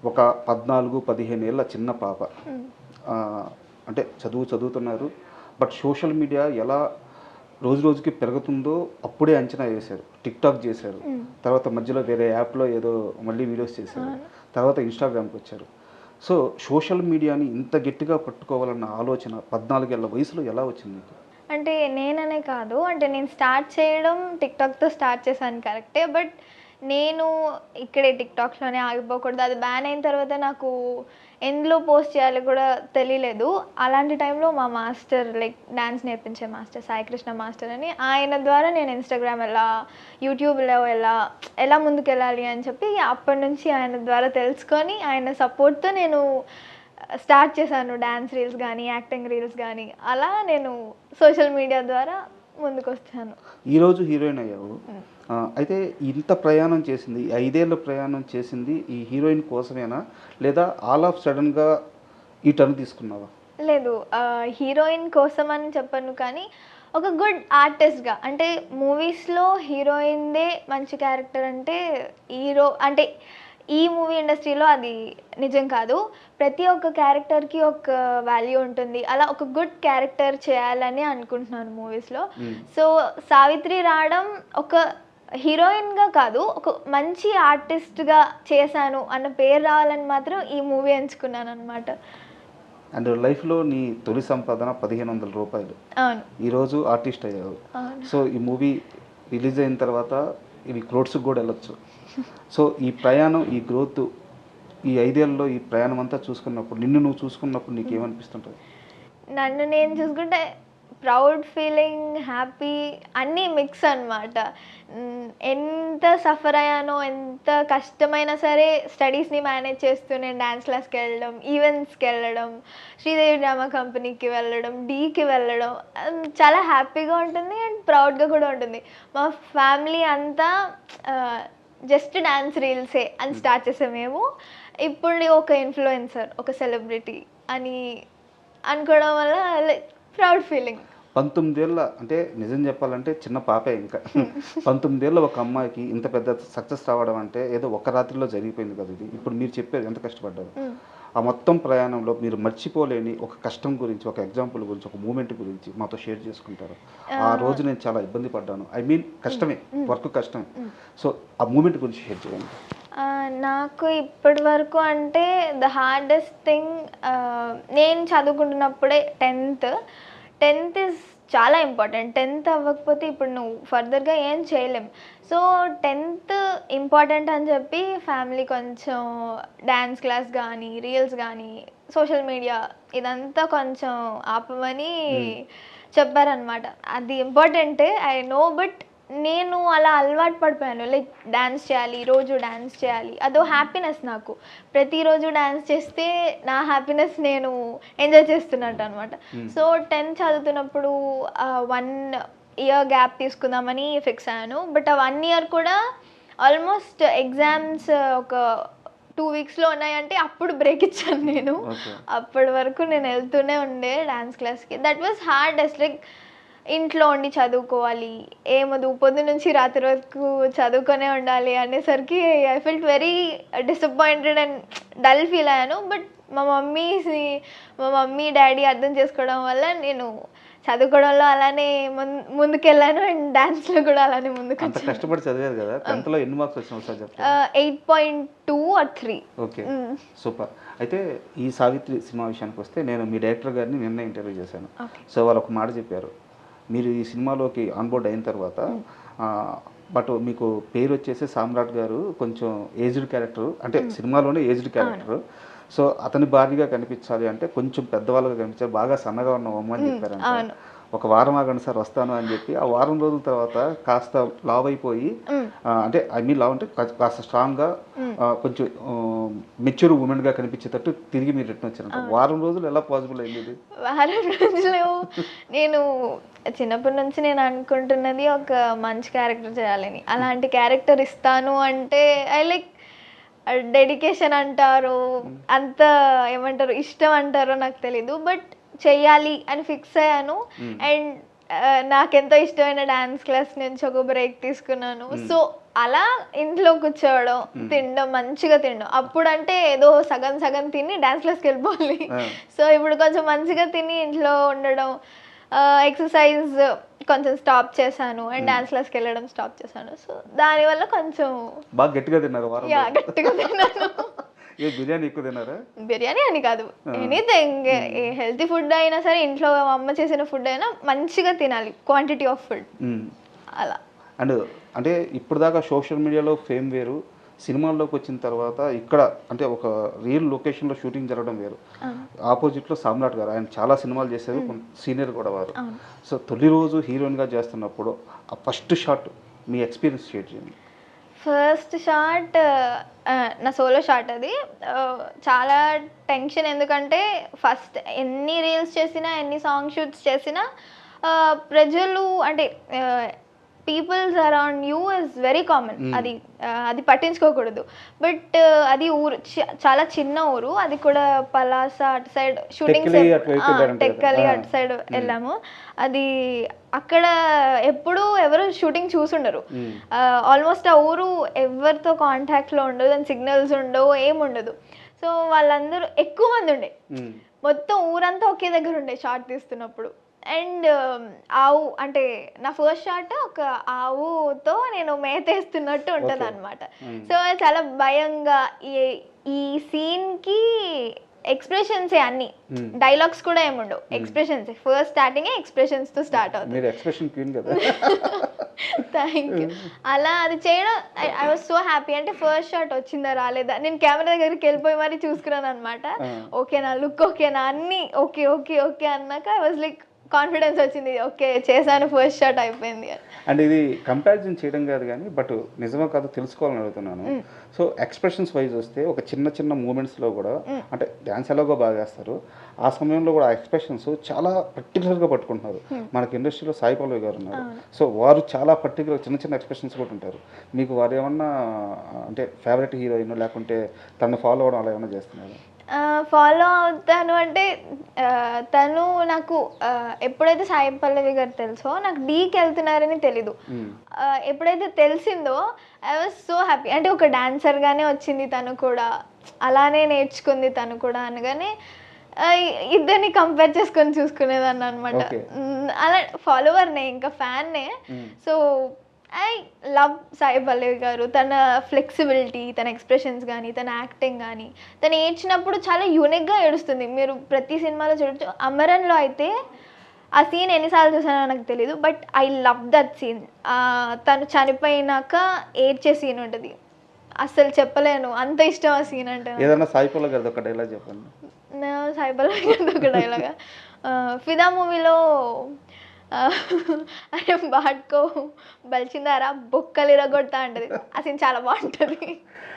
ఒక 14-15 ఏళ్ళ చిన్న పాప అంటే చదువుతున్నారు. బట్ సోషల్ మీడియా ఎలా రోజు రోజుకి పెరుగుతుందో అప్పుడే అంచనా వేశారు. టిక్‌టాక్ చేశారు. తర్వాత మధ్యలో వేరే యాప్‌లో ఏదో మళ్ళీ వీడియోస్ చేశారు. తర్వాత ఇన్‌స్టాగ్రామ్‌కి వచ్చారు. సో సోషల్ మీడియాని ఇంత గట్టిగా పట్టుకోవాలన్న ఆలోచన 14 ఏళ్ల వయసులో ఎలా వచ్చింది మీకు? అంటే నేననే కాదు, అంటే నేను స్టార్ట్ చేయడం టిక్‌టాక్‌తో స్టార్ట్ చేశాను కరెక్టే. బట్ నేను ఇక్కడే టిక్‌టాక్‌లోనే ఆగిపోకూడదు. అది బ్యాన్ అయిన తర్వాత నాకు ఎందులో పోస్ట్ చేయాలో కూడా తెలియలేదు. అలాంటి టైంలో మా మాస్టర్, లైక్ డాన్స్ నేర్పించే మాస్టర్ సాయి కృష్ణ మాస్టర్ అని, ఆయన ద్వారా నేను ఇన్‌స్టాగ్రామ్ యూట్యూబ్‌లో ఎలా ముందుకెళ్ళాలి అని చెప్పి అప్పటి నుంచి ఆయన ద్వారా తెలుసుకొని, ఆయన సపోర్ట్‌తో నేను స్టార్ట్ చేశాను డాన్స్ రీల్స్ కానీ, యాక్టింగ్ రీల్స్ కానీ. అలా నేను సోషల్ మీడియా ద్వారా ముందుకొచ్చాను. ఈరోజు హీరోయిన్ అయ్యావు. అయితే ఇంత ప్రయాణం చేసింది, 5 ఏళ్ల ప్రయాణం చేసింది ఈ హీరోయిన్ కోసమేనా? లేదా ఆల్ ఆఫ్ సడన్‌గా ఈ టర్న్ తీసుకున్నావా? లేదు, హీరోయిన్ కోసం అని చెప్పను, కానీ ఒక గుడ్ ఆర్టిస్ట్‌గా, అంటే మూవీస్‌లో హీరోయిన్‌దే మంచి క్యారెక్టర్ అంటే ఈ మూవీ ఇండస్ట్రీలో అది నిజం కాదు. ప్రతి ఒక్క క్యారెక్టర్‌కి ఒక వాల్యూ ఉంటుంది. అలా ఒక గుడ్ క్యారెక్టర్ చేయాలని అనుకుంటున్నాను మూవీస్‌లో. సో సావిత్రి రావడం ఒక హీరోయిన్‌గా కాదు, ఒక మంచి ఆర్టిస్ట్‌గా చేశాను అన్న పేరు రావాలని మాత్రం ఈ మూవీ ఎంచుకున్నాననమాట. అండ్ లైఫ్‌లో నీ తొలి సంపాదన రూ. 1500. అవును. ఈరోజు ఆర్టిస్ట్ అయ్యావు. అవును. సో ఈ మూవీ రిలీజ్ అయిన తర్వాత ఇది క్రోడ్స్‌కి కూడా వెళ్ళొచ్చు. సో ఈ ప్రయాణం, ఈ గ్రోత్, ఈ 5 ఏళ్లలో ఈ ప్రయాణం అంతా చూసుకున్నప్పుడు, నిన్ను నువ్వు చూసుకున్నప్పుడు నీకేమనిపిస్తుంటది? నన్ను నేను చూసుకుంటే ప్రౌడ్ ఫీలింగ్, హ్యాపీ అన్నీ మిక్స్ అనమాట. ఎంత సఫర్ అయ్యానో, ఎంత కష్టమైనా సరే స్టడీస్‌ని మేనేజ్ చేస్తూ నేను డాన్స్ క్లాస్‌కి వెళ్ళడం, ఈవెంట్స్‌కి వెళ్ళడం, శ్రీదేవి డ్రామా కంపెనీకి వెళ్ళడం, డీకి వెళ్ళడం, చాలా హ్యాపీగా ఉంటుంది అండ్ ప్రౌడ్‌గా కూడా ఉంటుంది. మా ఫ్యామిలీ అంతా జస్ట్ డాన్స్ రీల్సే అని స్టార్ట్ చేసాం మేము. ఇప్పుడు ఒక ఇన్‌ఫ్లుయెన్సర్, ఒక సెలబ్రిటీ అని అనుకోవడం వల్ల లైక్ ప్రౌడ్ ఫీలింగ్. 19 ఏళ్ల అంటే నిజం చెప్పాలంటే చిన్న పాపే ఇంకా. 19 ఏళ్ల ఒక అమ్మాయికి ఇంత పెద్ద సక్సెస్ రావడం అంటే ఏదో ఒక రాత్రిలో జరిగిపోయింది కదా ఇది. ఇప్పుడు మీరు చెప్పారు ఎంత కష్టపడ్డారు. ఆ మొత్తం ప్రయాణంలో మీరు మర్చిపోలేని ఒక కష్టం గురించి, ఒక ఎగ్జాంపుల్ గురించి, ఒక మూమెంట్ గురించి మాతో షేర్ చేసుకుంటారు. ఆ రోజు నేను చాలా ఇబ్బంది పడ్డాను. ఐ మీన్ కష్టమే, వర్క్ కష్టమే. సో ఆ మూమెంట్ గురించి షేర్ చేయండి. నాకు ఇప్పటి వరకు అంటే ద హార్డెస్ట్ థింగ్, నేను చదువుకుంటున్నప్పుడే 10th ఇస్ చాలా ఇంపార్టెంట్. 10th అవ్వకపోతే ఇప్పుడు నువ్వు ఫర్దర్గా ఏం చేయలేం. సో 10th ఇంపార్టెంట్ అని చెప్పి ఫ్యామిలీ కొంచెం డ్యాన్స్ క్లాస్ కానీ, రీల్స్ కానీ, సోషల్ మీడియా ఇదంతా కొంచెం ఆపమని చెప్పారనమాట. అది ఇంపార్టెంటే, ఐ నో. బట్ నేను అలా అలవాటు పడిపోయాను. లైక్ డాన్స్ చేయాలి, రోజు డాన్స్ చేయాలి, అదో హ్యాపీనెస్ నాకు. ప్రతిరోజు డాన్స్ చేస్తే నా హ్యాపీనెస్ నేను ఎంజాయ్ చేస్తున్నట్టు అనమాట. సో 10th చదువుతున్నప్పుడు 1 ఇయర్ గ్యాప్ తీసుకుందామని ఫిక్స్ అయ్యాను. బట్ ఆ 1 ఇయర్ కూడా ఆల్మోస్ట్ ఎగ్జామ్స్ ఒక 2 వీక్స్లో ఉన్నాయంటే అప్పుడు బ్రేక్ ఇచ్చాను నేను. అప్పటి వరకు నేను వెళ్తూనే ఉండే డాన్స్ క్లాస్కి. That was hardest. లైక్ ఇంట్లో ఉండి చదువుకోవాలి, ఏమదు పొద్దున్న నుంచి రాత్రి వరకు చదువుకొనే ఉండాలి అనేసరికి I felt very disappointed and dull feel అయ్యాను. బట్ మా మమ్మీ డాడీ అర్థం చేసుకోవడం వల్ల నేను చదువుకోవడంలో అలానే ముందుకెళ్ళాను అండ్ డాన్స్లో కూడా అలానే ముందుకు. అంత కష్టపడి చదివారు కదా, 10th ఎన్ని మార్క్స్ వచ్చినాయి ఒకసారి చెప్పండి. 8.2 or 3. Okay, super. అయితే ఈ సావిత్రి సినిమా విషయానికి వస్తే నేను మీ డైరెక్టర్ గారిని నిన్న ఇంటర్వ్యూ చేశాను. సో వాళ్ళు ఒక మాట చెప్పారు, మీరు ఈ సినిమాలోకి ఆన్బోర్డ్ అయిన తర్వాత బట్ మీకు పేరు వచ్చేసి సామ్రాట్ గారు కొంచెం ఏజ్డ్ క్యారెక్టర్, అంటే సినిమాలోనే ఏజ్డ్ క్యారెక్టర్. సో అతని భార్యగా కనిపించాలి అంటే కొంచెం పెద్దవాళ్ళగా కనిపించాలి, బాగా సన్నగా ఉన్న అమ్మ అని చెప్పారంట. ఒక వారం ఆగండి సార్ వస్తాను అని చెప్పి ఆ వారం రోజుల తర్వాత కాస్త లావ్ అయిపోయి, అంటే ఐ మీన్ లావ్ అంటే కాస్త స్ట్రాంగ్గా, కొంచెం మెచ్యూర్ ఉమెన్గా కనిపించేటట్టు తిరిగి మీరు రిటర్న్ వచ్చారంట. వారం రోజులు ఎలా పాసిబుల్ అయింది ఇది? వారం రోజులు నేను చిన్నప్పటి నుంచి నేను అనుకుంటున్నది ఒక మంచి క్యారెక్టర్ చేయాలని. అలాంటి క్యారెక్టర్ ఇస్తాను అంటే ఐ లైక్ డెడికేషన్ అంటారు, అంత ఏమంటారు, ఇష్టం అంటారో నాకు తెలీదు. బట్ చెయ్యాలి అని ఫిక్స్ అయ్యాను. అండ్ నాకెంతో ఇష్టమైన డాన్స్ క్లాస్ నుంచి ఒక బ్రేక్ తీసుకున్నాను. సో అలా ఇంట్లో కూర్చోవడం, తినడం, మంచిగా తినడం. అప్పుడంటే ఏదో సగం సగం తిని డాన్స్ క్లాస్కి వెళ్ళిపోవాలి. సో ఇప్పుడు కొంచెం మంచిగా తిని ఇంట్లో ఉండడం, ఎక్సర్సైజ్ కొంచెం స్టాప్ చేశాను అండ్ డాన్స్ క్లాస్కి వెళ్ళడం స్టాప్ చేశాను. సో దానివల్ల కొంచెం బాగా గట్టిగా తిన్నారు వారం గట్టిగా తిన్నాను. బిర్యానీ ఎక్కువ తిన్నారా? బిర్యానీ అని కాదు, ఎనీథింగ్, హెల్తీ ఫుడ్ అయినా సరే, ఇంట్లో అమ్మ చేసిన ఫుడ్ అయినా మంచిగా తినాలి, క్వాంటిటీ ఆఫ్ ఫుడ్ అలా. అండ్ అంటే ఇప్పుడు దాకా సోషల్ మీడియాలో ఫేమ్ వేరు, సినిమాల్లోకి వచ్చిన తర్వాత ఇక్కడ అంటే ఒక రియల్ లొకేషన్లో షూటింగ్ జరగడం వేరు. ఆపోజిట్లో సామ్రాట్ గారు, ఆయన చాలా సినిమాలు చేశారు, సీనియర్ కూడా వారు. సో తొలి రోజు హీరోయిన్గా చేస్తున్నప్పుడు ఆ ఫస్ట్ షాట్ మీ ఎక్స్పీరియన్స్ షేర్ చేయండి. ఫస్ట్ షాట్ నా సోలో షాట్ అది. చాలా టెన్షన్, ఎందుకంటే ఫస్ట్ ఎన్ని రీల్స్ చేసినా, ఎన్ని సాంగ్ షూట్స్ చేసినా ప్రజలు అంటే peoples around you is very common. అది పట్టించుకోకూడదు. బట్ అది ఊరు చాలా చిన్న ఊరు, అది కూడా పలాస అటు సైడ్ షూటింగ్, టెక్కలి అటు సైడ్ వెళ్ళాము. అది అక్కడ ఎప్పుడు ఎవరు షూటింగ్ చూసుండరు. ఆల్మోస్ట్ ఆ ఊరు ఎవరితో కాంటాక్ట్లో ఉండదు, దాని సిగ్నల్స్ ఉండవు, ఏముండదు. సో వాళ్ళందరూ ఎక్కువ మంది ఉండే, మొత్తం ఊరంతా ఒకే దగ్గర ఉండే షాట్ తీస్తున్నప్పుడు. అండ్ ఆవు అంటే నా ఫస్ట్ షాట్ ఒక ఆవుతో నేను మేతేస్తున్నట్టు ఉంటుంది అనమాట. సో చాలా భయంగా, ఈ సీన్కి ఎక్స్ప్రెషన్సే అన్ని, డైలాగ్స్ కూడా ఏముండవు, ఎక్స్ప్రెషన్స్. ఫస్ట్ స్టార్టింగ్ ఎక్స్ప్రెషన్స్తో స్టార్ట్ అవుతుంది. Thank you. అలా అది చేయడం ఐ వాజ్ సో హ్యాపీ. అంటే ఫస్ట్ షాట్ వచ్చిందా రాలేదా, నేను కెమెరా దగ్గరికి వెళ్ళిపోయి మరీ చూసుకున్నాను అనమాట. ఓకేనా, లుక్ ఓకేనా, అన్నీ ఓకే ఓకే ఓకే అన్నాక ఐ వాజ్ లైక్ కాన్ఫిడెన్స్ వచ్చింది, ఓకే చేశాను, ఫస్ట్ షాట్ అయిపోయింది. అండ్ ఇది కంపారిజన్ చేయడం కాదు కానీ, బట్ నిజమో కాదు తెలుసుకోవాలని అడుగుతున్నాను. సో ఎక్స్ప్రెషన్స్ వైజ్ వస్తే ఒక చిన్న చిన్న మూమెంట్స్లో కూడా, అంటే డ్యాన్స్ ఎలాగో బాగా వేస్తారు, ఆ సమయంలో కూడా ఆ ఎక్స్ప్రెషన్స్ చాలా పర్టికులర్గా పట్టుకుంటున్నారు. మనకి ఇండస్ట్రీలో సాయి పల్లవి గారు ఉన్నారు, సో వారు చాలా పర్టికులర్ చిన్న చిన్న ఎక్స్ప్రెషన్స్ కూడా ఉంటారు. మీకు వారు ఏమన్నా అంటే ఫేవరెట్ హీరోయిన్, లేకుంటే తను ఫాలో అవ్వడం అలా ఏమన్నా చేస్తున్నారు? ఫాలో అవుతాను అంటే, తను నాకు ఎప్పుడైతే సాయి పల్లవి గారు తెలుసో, నాకు డీకి వెళ్తున్నారని తెలీదు. ఎప్పుడైతే తెలిసిందో ఐ వాజ్ సో హ్యాపీ. అంటే ఒక డాన్సర్గానే వచ్చింది తను కూడా, అలానే నేర్చుకుంది తను కూడా అనగానే ఇద్దరిని కంపేర్ చేసుకొని చూసుకునేదాన్ని అనమాట. అలా ఫాలోవర్నే, ఇంకా ఫ్యాన్నే. So I love Sai Pallavi గారు. తన ఫ్లెక్సిబిలిటీ, తన ఎక్స్ప్రెషన్స్ కానీ, తన యాక్టింగ్ కానీ, తను ఏడ్చినప్పుడు చాలా యూనిక్గా ఏడుస్తుంది. మీరు ప్రతి సినిమాలో చూడొచ్చు. అమరన్లో అయితే ఆ సీన్ ఎన్నిసార్లు చూసానో నాకు తెలీదు, but I love that scene. తను చనిపోయినాక ఏడ్చే సీన్ ఉంటుంది, అస్సలు చెప్పలేను, అంత ఇష్టం ఆ సీన్ అంటే. ఏదైనా సాయి పల్లవి గారిది ఒక డైలాగ్ చెప్పండి. సాయి పల్లవి గారిది ఒక డైలాగా, ఫిదా మూవీలో అరే బాట్కో బలిచిందారా బొక్కలు ఇరగొడతా అంటది, ఆ సీన్ చాలా బాగుంటుంది.